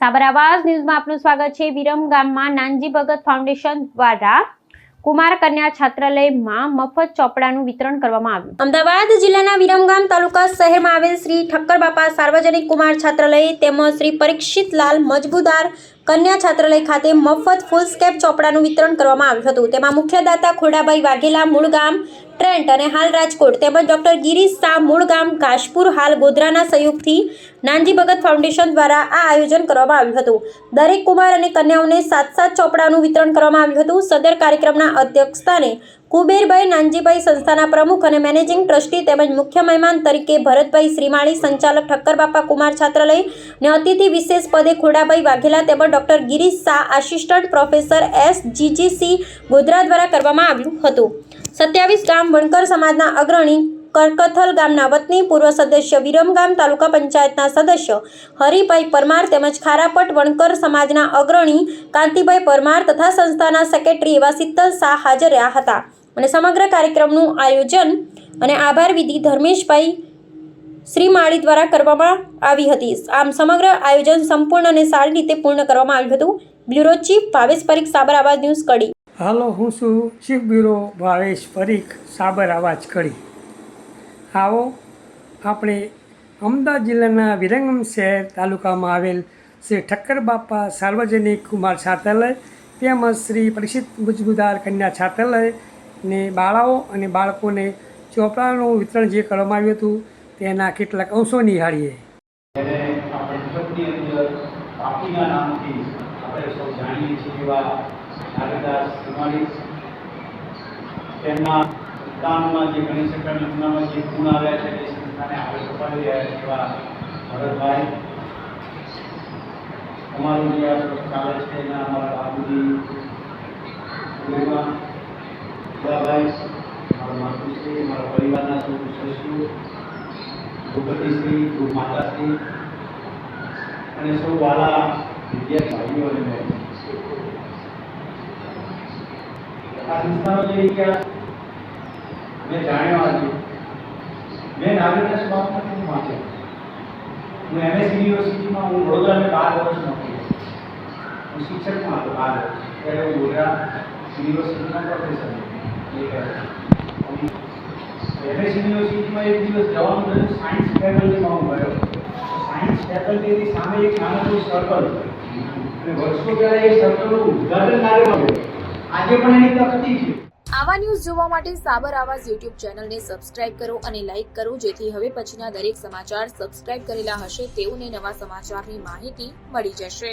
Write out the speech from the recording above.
સાબર આવાજ ન્યૂઝમાં આપનું સ્વાગત છે। વિરમગામમાં નાનજી ભગત ફાઉન્ડેશન દ્વારા કુમાર કન્યા છાત્રાલયમાં મફત ચોપડાનું વિતરણ કરવામાં આવ્યું। અમદાવાદ જિલ્લાના વિરમગામ તાલુકા શહેરમાં આવેલ શ્રી ઠક્કર બાપા સાર્વજનિક કુમાર છાત્રાલય તેમજ શ્રી પરીક્ષિતલાલ મજબૂદાર કન્યા છાત્રાલય ખાતે મફત ફૂલસ્કેપ ચોપડાનું વિતરણ કરવામાં આવ્યું હતું। તેમાં મુખ્ય દાતા ખોડાભાઈ વાઘેલા મૂળ ગામ ટ્રેન્ટ અને હાલ રાજકોટ તેમજ ડોક્ટર ગિરીશ શાહ મૂળ ગામ ઘાસપુર હાલ ગોધરાના સહયોગથી નાનજી ભગત ફાઉન્ડેશન દ્વારા આ આયોજન કરવામાં આવ્યું હતું। દરેક કુમાર અને કન્યાઓને 7 ચોપડાનું વિતરણ કરવામાં આવ્યું હતું। સદર કાર્યક્રમના અધ્યક્ષસ્થાને કુબેરભાઈ નાનજીભાઈ સંસ્થાના પ્રમુખ અને મેનેજિંગ ટ્રસ્ટી તેમજ મુખ્ય મહેમાન તરીકે ભરતભાઈ શ્રીમાળી સંચાલક ઠક્કર બાપા કુમાર છાત્રાલય અને અતિથિ વિશેષ પદે ખોડાભાઈ વાઘેલા તેમજ doctor Girish Shah assistant professor SGGC Godhra દ્વારા કરવામાં આવ્યું હતું। 27 ગામ વણકર સમાજના અગ્રણી કરકથલ ગામના વતની પૂર્વ સદસ્ય વિરમગામ તાલુકા પંચાયતના સદસ્ય હરિભાઈ પરમાર તેમજ ખારાપટ વણકર સમાજના અગ્રણી કાંતિભાઈ પરમાર તથા સંસ્થાના સેક્રેટરી એવા શીતલ શાહ હાજર રહ્યા હતા અને સમગ્ર કાર્યક્રમનું આયોજન અને આભાર વિધિ ધર્મેશભાઈ શ્રીમાળી દ્વારા કરવામાં આવી હતી। આમ સમગ્ર આયોજન સંપૂર્ણ અને સારી રીતે પૂર્ણ કરવામાં આવ્યું હતું। બ્યુરો ચીફ ભાવેશ પરીખ, સાબર આવાજ ન્યૂઝ કડી। હાલો, હું છું ચીફ બ્યુરો ભાવેશ પરીખ, સાબર આવાજ કડી। આવો આપણે અમદાવાદ જિલ્લાના વિરમગામ શહેર તાલુકામાં આવેલ શ્રી ઠક્કર બાપા સાર્વજનિક કુમાર છાત્રાલય તેમજ શ્રી પરીક્ષિત મજબૂદાર કન્યા છાત્રાલય ને બાળાઓ અને બાળકોને ચોપડાનું વિતરણ જે કરવામાં આવ્યું હતું તેના કેટલાક અંશો નિહાળીએ। ગામમાં જે ગણેશ ચક્રના જે ગુણ આવ્યા છે તે સંસ્થાને આગળ ધપાવી રહ્યા છે એવા ભરતભાઈ, અમારું જે આ ચાલે છે એના અમારા બાબુજી ભાઈ, મારા માતુશ્રી, મારા પરિવારના સૌ સદસ્યો, ભૂપતિશ્રી, માતાશ્રી અને સૌ વાલા વિદ્યાર્થી ભાઈઓ અને બહેનો, આ સંસ્થાનો જે ઇતિહાસ મેં જાણ્યો આજે મેં નાગરિકતા સમાજમાંથી વાંચ્યો। હું MS યુનિવર્સિટીમાં હું વડોદરામાં 12 વર્ષ નોકરી કરી। હું શિક્ષકમાં હતો 12 વર્ષ, ત્યારે હું વડોદરા યુનિવર્સિટીમાં પ્રોફેસર હતો। MS યુનિવર્સિટીમાં એક દિવસ જવાનું થયું, સાયન્સ ફેકલ્ટીમાં હું ગયો। સાયન્સ ફેકલ્ટીની સામે એક નાનકડું સર્કલ અને વર્ષો પહેલાં એ સર્કલનું ઉદ્ઘાટન કાર્યક્રમ આજે પણ એની તકતી છે। આવા ન્યૂઝ જોવા માટે સાબર આવાજ યુટ્યુબ ચેનલને સબસ્ક્રાઇબ કરો અને લાઇક કરો, જેથી હવે પછીના દરેક સમાચાર સબસ્ક્રાઇબ કરેલા હશે તેઓને નવા સમાચારની માહિતી મળી જશે।